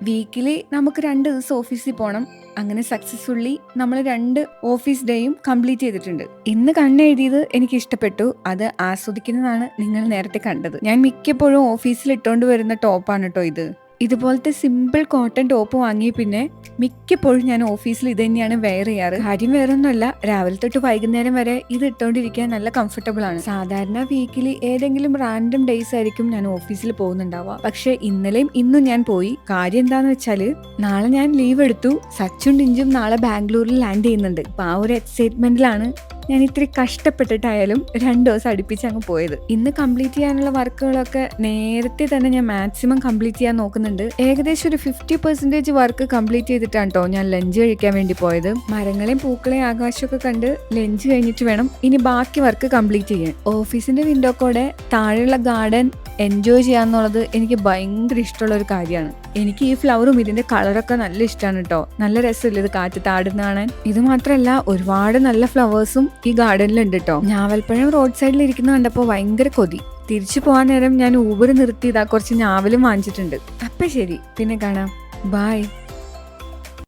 Weekly നമുക്ക് 2 ദിവസം ഓഫീസിൽ പോണം. അങ്ങനെ സക്സസ്ഫുള്ളി നമ്മൾ 2 ഓഫീസ് ഡേയും കംപ്ലീറ്റ് ചെയ്തിട്ടുണ്ട്. ഇന്ന് കണ്ണെഴുതിയത് എനിക്ക് ഇഷ്ടപ്പെട്ടു. അത് ആസ്വദിക്കുന്നതാണ് നിങ്ങൾ നേരത്തെ കണ്ടത്. ഞാൻ മിക്കപ്പോഴും ഓഫീസിൽ ഇട്ടുകൊണ്ട് വരുന്ന ടോപ്പാണ് കേട്ടോ ഇത്. ഇതുപോലത്തെ സിമ്പിൾ കോട്ടൺ ടോപ്പ് വാങ്ങിയ പിന്നെ മിക്കപ്പോഴും ഞാൻ ഓഫീസിൽ ഇത് തന്നെയാണ് വെയർ ചെയ്യാറ്. കാര്യം വേറൊന്നുമല്ല, രാവിലെ തൊട്ട് വൈകുന്നേരം വരെ ഇത് ഇട്ടുകൊണ്ടിരിക്കാൻ നല്ല കംഫർട്ടബിൾ ആണ്. സാധാരണ വീക്കിലി ഏതെങ്കിലും റാൻഡം ഡേയ്സ് ആയിരിക്കും ഞാൻ ഓഫീസിൽ പോകുന്നുണ്ടാവുക. പക്ഷെ ഇന്നലെയും ഇന്നും ഞാൻ പോയി. കാര്യം എന്താന്ന് വെച്ചാല് നാളെ ഞാൻ ലീവ് എടുത്തു. സച്ചും ടിഞ്ചും നാളെ ബാംഗ്ലൂരിൽ ലാൻഡ് ചെയ്യുന്നുണ്ട്. അപ്പൊ ആ ഒരു എക്സൈറ്റ്മെന്റിലാണ് ഞാൻ ഇത്തിരി കഷ്ടപ്പെട്ടിട്ടായാലും 2 ദിവസം അടുപ്പിച്ച് അങ്ങ് പോയത്. ഇന്ന് കംപ്ലീറ്റ് ചെയ്യാനുള്ള വർക്കുകളൊക്കെ നേരത്തെ തന്നെ ഞാൻ മാക്സിമം കംപ്ലീറ്റ് ചെയ്യാൻ നോക്കുന്നുണ്ട്. ഏകദേശം ഒരു 50% വർക്ക് കംപ്ലീറ്റ് ചെയ്തിട്ടാണ് കേട്ടോ ഞാൻ ലഞ്ച് കഴിക്കാൻ വേണ്ടി പോയത്. മരങ്ങളെയും പൂക്കളെയും ആകാശമൊക്കെ കണ്ട് ലഞ്ച് കഴിഞ്ഞിട്ട് വേണം ഇനി ബാക്കി വർക്ക് കംപ്ലീറ്റ് ചെയ്യാൻ. ഓഫീസിന്റെ വിൻഡോ കൂടെ താഴെയുള്ള ഗാർഡൻ എൻജോയ് ചെയ്യാന്നുള്ളത് എനിക്ക് ഭയങ്കര ഇഷ്ടമുള്ള ഒരു കാര്യമാണ്. എനിക്ക് ഈ ഫ്ലവറും ഇതിന്റെ കളറൊക്കെ നല്ല ഇഷ്ടമാണ് കേട്ടോ. നല്ല രസമില്ല ഇത് കാറ്റ് ആടുന്ന കാണാൻ. ഇത് മാത്രമല്ല, ഒരുപാട് നല്ല ഫ്ലവേഴ്സും ഈ ഗാർഡനിലുണ്ട് കേട്ടോ. ഞാവൽപ്പഴം റോഡ് സൈഡിൽ ഇരിക്കുന്ന കണ്ടപ്പോൾ ഭയങ്കര കൊതി. തിരിച്ചു പോകാൻ നേരം ഞാൻ ഊബർ നിർത്തിയതാ കുറച്ച് ഞാവലും വാങ്ങിച്ചിട്ടുണ്ട്. അപ്പൊ ശരി, പിന്നെ കാണാം. ബൈ.